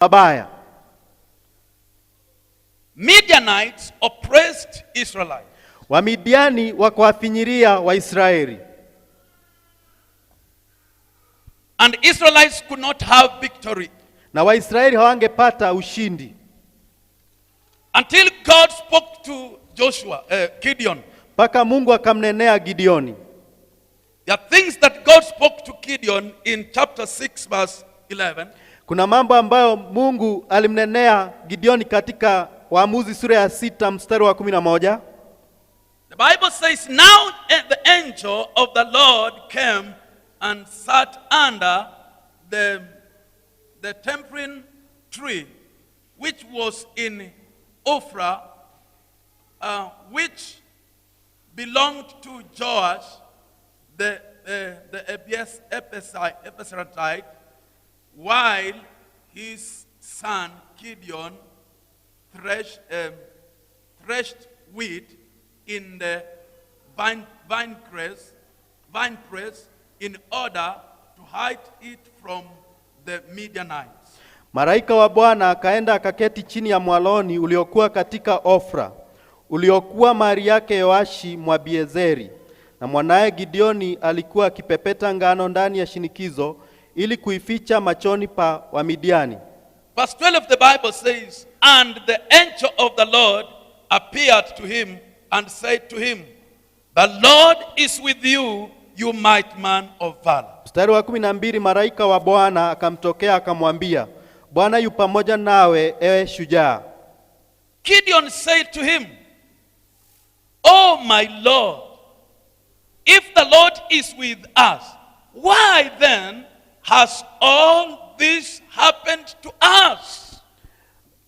mabaya. Midianites oppressed Israelites. Wamidiani wakawafinyiria Waisraeli. And Israelites could not have victory. Na Waisraeli hawangepata ushindi. Until God spoke to Gideon. Paka Mungu akamnenea Gideoni. There are things that God spoke to Gideon in chapter 6 verse 11. Kuna mambo ambayo Mungu alimnenea Gideoni katika Waamuzi sura ya 6 mstari wa 11. The Bible says, now the angel of the Lord came and sat under the terebinth tree, which was in Ophrah, which belonged to Joash, the Ephrathite, while his son Gideon threshed wheat in the vine press in order to hide it from the Midianites. Malaika wa Bwana akaenda akaketi chini ya mwaloni uliokuwa katika Ofra, uliokuwa mali yake Yoashi Mwabiezeri, na mwanae Gideoni alikuwa akipepeta ngano ndani ya shinikizo ili kuificha machoni pa Wamidiani. Verse 12 the Bible says, and the angel of the Lord appeared to him and said to him, the Lord is with you, you mighty man of valor. Mstari wa 12, malaika wa Bwana akamtokea akamwambia, Bwana yu pamoja nawe ewe shujaa. Gideon said to him, oh my Lord, if the Lord is with us, why then has all this happened to us?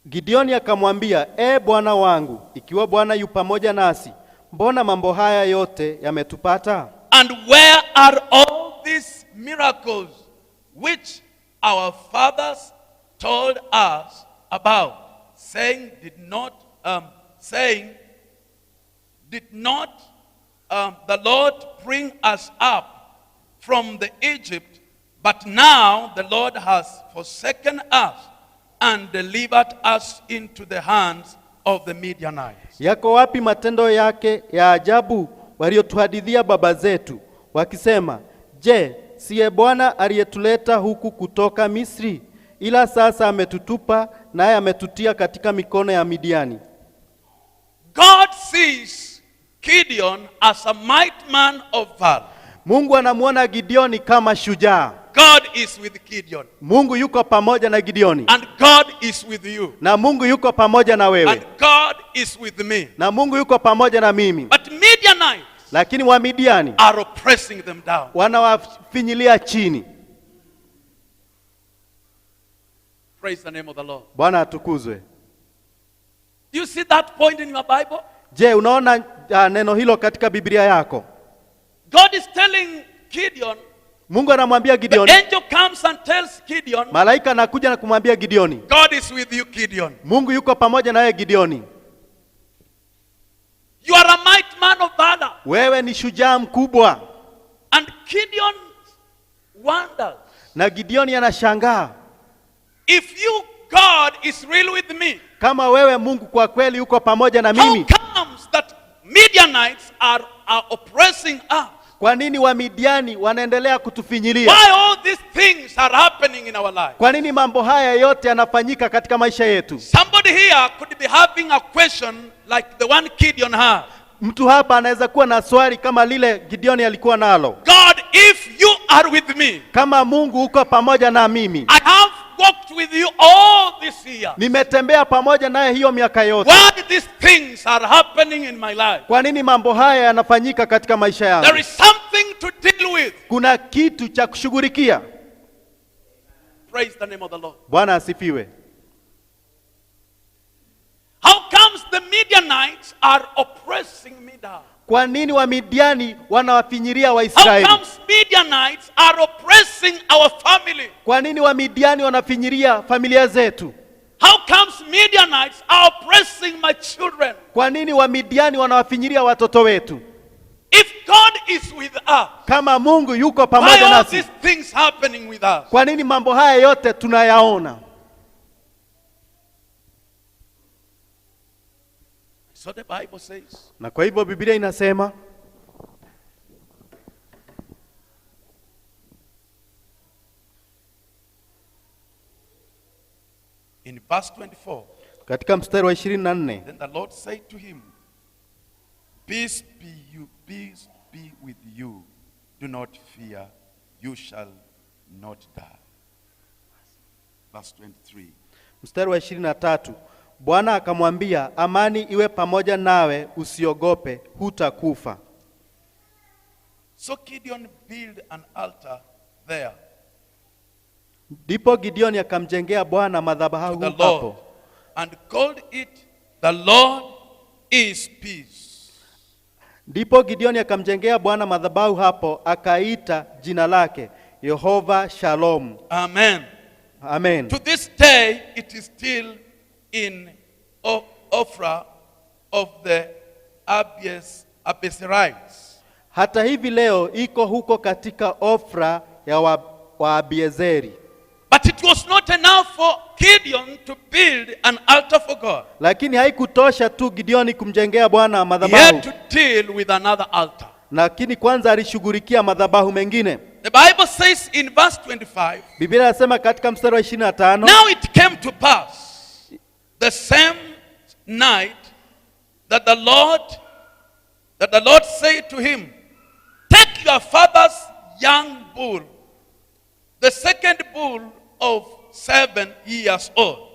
Gideoni akamwambia, Bwana wangu, ikiwa Bwana yu pamoja nasi, mbona mambo haya yote yametupata? And where are all these miracles which our fathers told us about, saying did not the Lord bring us up from the Egypt, but now the Lord has forsaken us and delivered us into the hands of the Midianites. Yako wapi matendo yake ya ajabu waliotuhadithia baba zetu wakisema, je, siye Bwana aliyetuleta huku kutoka Misri? Ila sasa ametutupa naye ametutia katika mikono ya Midiani. God sees Gideon as a mighty man of valor. Mungu anamuona Gideoni kama shujaa. God is with Gideon. Mungu yuko pamoja na Gideoni. And God is with you. Na Mungu yuko pamoja na wewe. And God is with me. Na Mungu yuko pamoja na mimi. But Midianites, lakini wa Midiani are oppressing them down. Wanawafinyilia chini. Praise the name of the Lord. Bwana atukuzwe. Do you see that point in your Bible? Je, unaona neno hilo katika Biblia yako? God is telling Gideon, Mungu anamwambia Gideon, the angel comes and tells Gideon, malaika anakuja na kumwambia Gideoni, God is with you, Gideon. Mungu yuko pamoja na wewe Gideoni. You are a mighty man of valor. Wewe ni shujaa mkubwa. And Gideon wonders. Na Gideoni anashangaa. If you, God, is real with me, kama wewe Mungu kwa kweli uko pamoja na mimi, how comes that Midianites are oppressing us? Kwa nini wa Midiani wanaendelea kutufinyilia? Why all these things are happening in our life? Kwa nini mambo haya yote yanafanyika katika maisha yetu? Somebody here could be having a question like the one Gideon had. Mtu hapa anaweza kuwa na swali kama lile Gideoni alikuwa nalo. God, if you are with me, kama Mungu uko pamoja na mimi, I have walked with you all this year. Nimetembea pamoja naye hiyo miaka yote. Why these things are happening in my life? Kwa nini mambo haya yanafanyika katika maisha yangu? There is something to deal with. Kuna kitu cha kushughulikia. Praise the name of the Lord. Bwana asifiwe. How comes the Midianites are oppressing me down? Kwa nini wa Midiani wanawafinyiria Waisraeli? How comes Midianites are oppressing our family? Kwa nini wa Midiani wanafinyiria familia zetu? How comes Midianites are oppressing my children? Kwa nini wa Midiani wanawafinyiria watoto wetu? If God is with us, kama Mungu yuko pamoja why all nasi, these things happening with us? kwa nini mambo haya yote tunayaona? So the Bible says, Na kwa hivyo Biblia inasema in verse 24, katika mstari wa 24, then the Lord said to him, peace be with you. Do not fear, you shall not die. Verse 23. mstari wa 23, Bwana akamwambia, amani iwe pamoja nawe, usiogope, hutakufa. So Gideon built an altar there Ndipo Gideoni akamjengea Bwana madhabahu to the hapo, Lord and called it, the Lord is peace. Ndipo Gideoni akamjengea Bwana madhabahu hapo, akaita jina lake Yehova Shalom. Amen. Amen. To this day, it is still in Ophrah of the Abiezrites. Hata hivi leo iko huko katika Ofra ya Waabiezeri. But it was not enough for Gideon to build an altar for God. Lakini haikutosha tu Gideoni kumjengea Bwana He madhabahu. had to deal with another altar. Lakini kwanza alishughulikia madhabahu mengine. The Bible says in verse 25, Biblia inasema katika mstari wa 25, now it came to pass the same night that the Lord said to him, take your father's young bull, the second bull of 7 years old,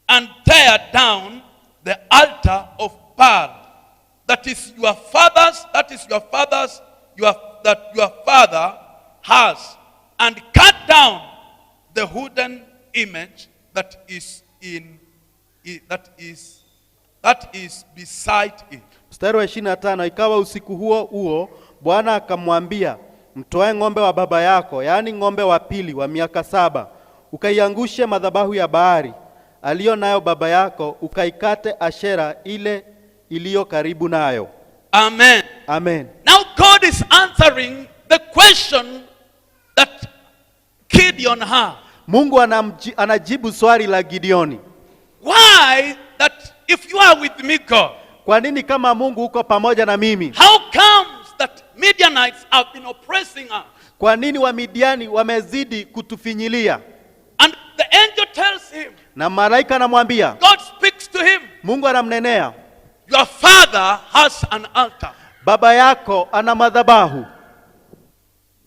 and tear down the altar of Baal that your father has, and cut down the wooden image that is beside it. Mstari wa 25, ikawa usiku huo huo Bwana akamwambia, mtoe ng'ombe wa baba yako, yaani ng'ombe wa pili wa miaka 7, ukaiangushe madhabahu ya Baali aliyo nayo baba yako, ukaikate Ashera ile iliyo karibu nayo. Amen. Amen. Now God is answering the question that Gideon had. Mungu anajibu swali la Gideoni. Why that if you are with me, God? Kwa nini kama Mungu uko pamoja na mimi? How comes that Midianites have been oppressing us? Kwa nini Wamidiani wamezidi kutufinyilia? And the angel tells him, Na malaika anamwambia, God speaks to him, Mungu anamnenea, your father has an altar. baba yako ana madhabahu.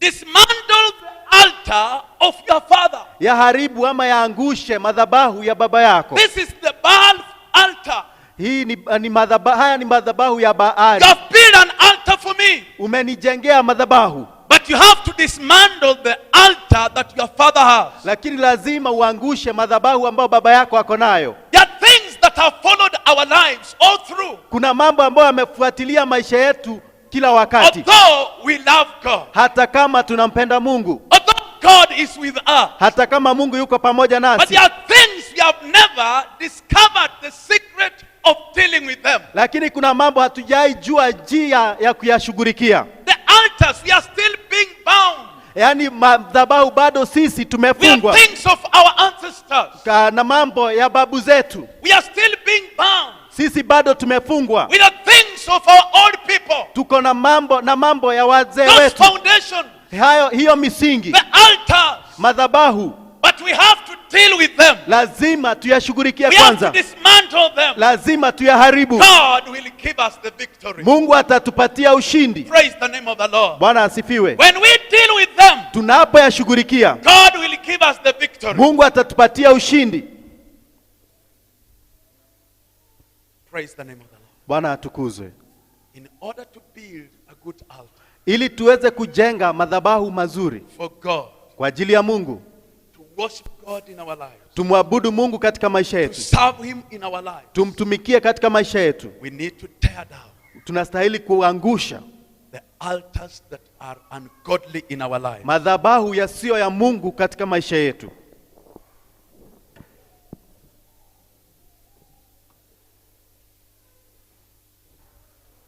Dismantle the altar of your father. Yaharibu ama yaangushe madhabahu ya baba yako. This is the Baal altar. Hii ni madhabahu, haya ni madhabahu ya Baali. You have built an altar for me, Umenijengea madhabahu, but you have to dismantle the altar that your father has. lakini lazima uangushe madhabahu ambayo baba yako ako nayo. There are things that have followed our lives all through. Kuna mambo ambayo yamefuatilia maisha yetu kila wakati. Although we love God, Hata kama tunampenda Mungu, although God is with us, hata kama Mungu yuko pamoja but nasi, there are things we have never discovered the secret of dealing with them. lakini kuna mambo hatujaijua njia ya kuyashughulikia. The altars, we are still being bound. Yaani madhabahu bado sisi We are tumefungwa things of our ancestors. na mambo ya babu zetu. We are still being bound Sisi bado tumefungwa. with the things of our old people. Tuko na mambo ya wazee Those wetu. foundations, Hiyo misingi, the altars. madhabahu But we have to deal with them. lazima tuyashughulikie We have to kwanza. dismantle them. Lazima tuyaharibu. God will give us the victory. Mungu atatupatia ushindi. Praise the name of the Lord. Bwana asifiwe. When we deal with them, Tunapoyashughulikia, God will give us the victory. Mungu atatupatia ushindi. Praise the name of the Lord. Bwana atukuzwe. In order to build a good altar Ili tuweze kujenga madhabahu mazuri for God, kwa ajili ya Mungu, to worship God in our lives, tumwabudu Mungu katika maisha to yetu, serve Him in our lives, tumtumikie katika maisha yetu, we need to tear down tunastahili kuangusha the altars that are ungodly in our lives. madhabahu yasiyo ya Mungu katika maisha yetu.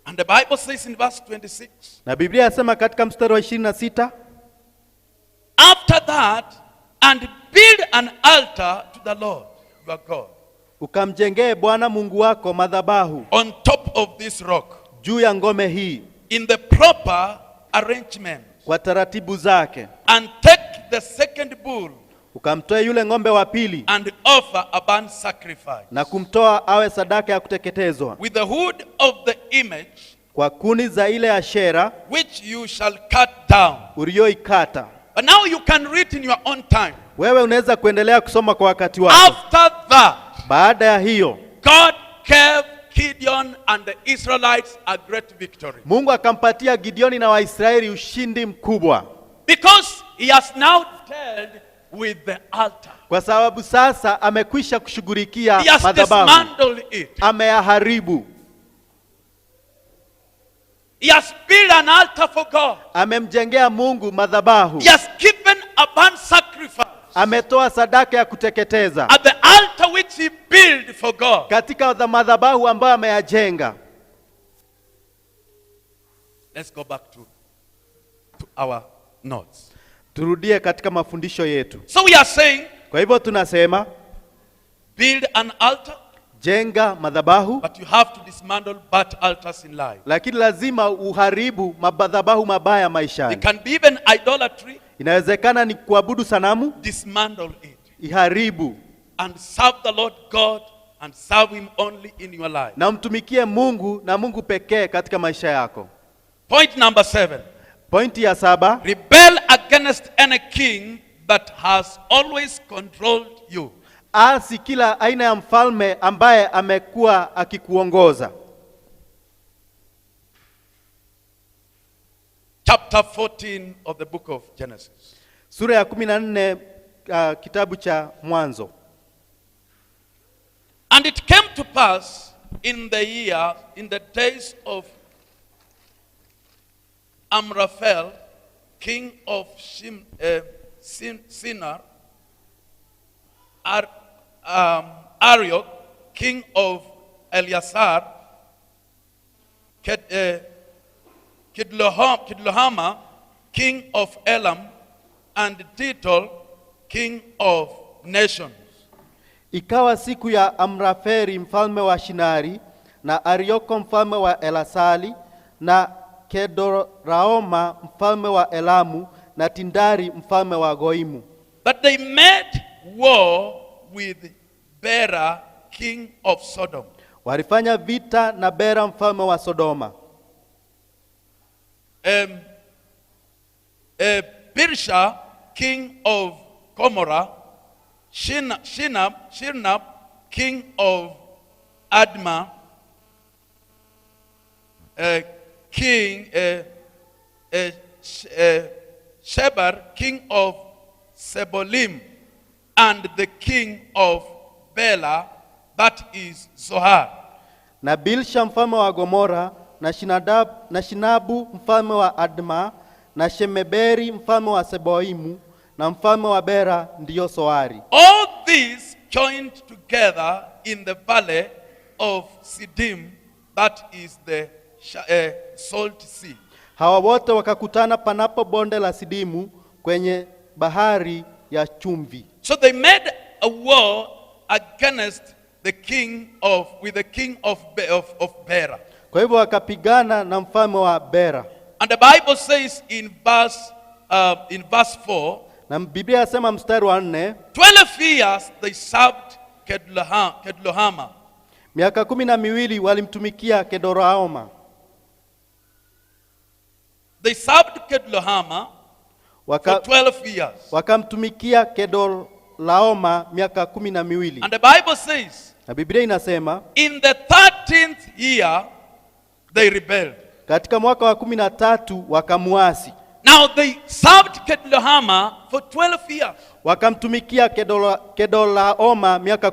And the Bible says in verse 26, Na Biblia yasema katika mstari wa 26, after that, and build an altar to the Lord your God. ukamjengee Bwana Mungu wako madhabahu on top of this rock, juu ya ngome hii in the proper arrangement, kwa taratibu zake. and take the second bull Ukamtoe yule ng'ombe wa pili and offer a burnt sacrifice na kumtoa awe sadaka ya kuteketezwa with the wood of the image, kwa kuni za ile Ashera which you shall cut down. ulioikata. But now you can read in your own time. Wewe unaweza kuendelea kusoma kwa wakati wako. After that, Baada ya hiyo, God gave Gideon and the Israelites a great victory, Mungu akampatia Gideoni na Waisraeli ushindi mkubwa, because he has now dealt with the altar. kwa sababu sasa amekwisha kushughulikia He has madhabahu, dismantled it. ameyaharibu, He has built an altar for God. amemjengea Mungu madhabahu, He has given a burnt sacrifice ametoa sadaka ya kuteketeza at the altar which he built for God. katika madhabahu ambayo ameyajenga. Let's go back to our notes. Turudie katika mafundisho yetu. So we are saying, Kwa hivyo tunasema build an altar, jenga madhabahu, but you have to dismantle bad altars in life. lakini lazima uharibu madhabahu mabaya It maishani. can be even idolatry. Inawezekana ni kuabudu sanamu, Dismantle it iharibu and serve the Lord God and serve him only in your life. na mtumikie Mungu na Mungu pekee katika maisha yako. Point number 7. Pointi ya 7, Rebel against any king that has always controlled you. asi kila aina ya mfalme ambaye amekuwa akikuongoza. Chapter 14 of the book of Genesis. Sura ya 14 kitabu cha Mwanzo. And it came to pass in the days of Amraphel, king of Shinar, Arioch, king of Eleazar, Kidlohama, king of Elam, and Titol, king of nations. Ikawa siku ya Amraferi mfalme wa Shinari na Arioko mfalme wa Elasali na Kedoraoma mfalme wa Elamu na Tindari mfalme wa Goimu. But they made war with Bera, king of Sodom. Walifanya vita na Bera mfalme wa Sodoma. Birsha, king of Gomorrah, Shirnab, king of Adma, Shebar, king of Sebolim, and the king of Bela, that is Zohar. Na Bilsha mfalme wa Gomora na Shinabu mfalme wa Adma na Shemeberi mfalme wa Seboimu na mfalme wa Bera ndiyo Soari. All these joined together in the valley of Siddim, that is the salt sea. Hawa wote wakakutana panapo bonde la Sidimu kwenye bahari ya chumvi. So they made a war against the king of Bera. Kwa hivyo wakapigana na mfalme wa Bera. And the Bible says in verse 4, Na Biblia yasema mstari wa 4, 12 years they served Kedlohama. miaka 12 walimtumikia Kedoraoma. They served Kedlohama for 12 years. Wakamtumikia Kedoraoma miaka 12. And the Bible says, Na Biblia inasema in the 13th year they rebelled. katika mwaka wa 13 wakamuasi. Now they served Kedlohama for 12 years. Wakamtumikia Kedoraoma miaka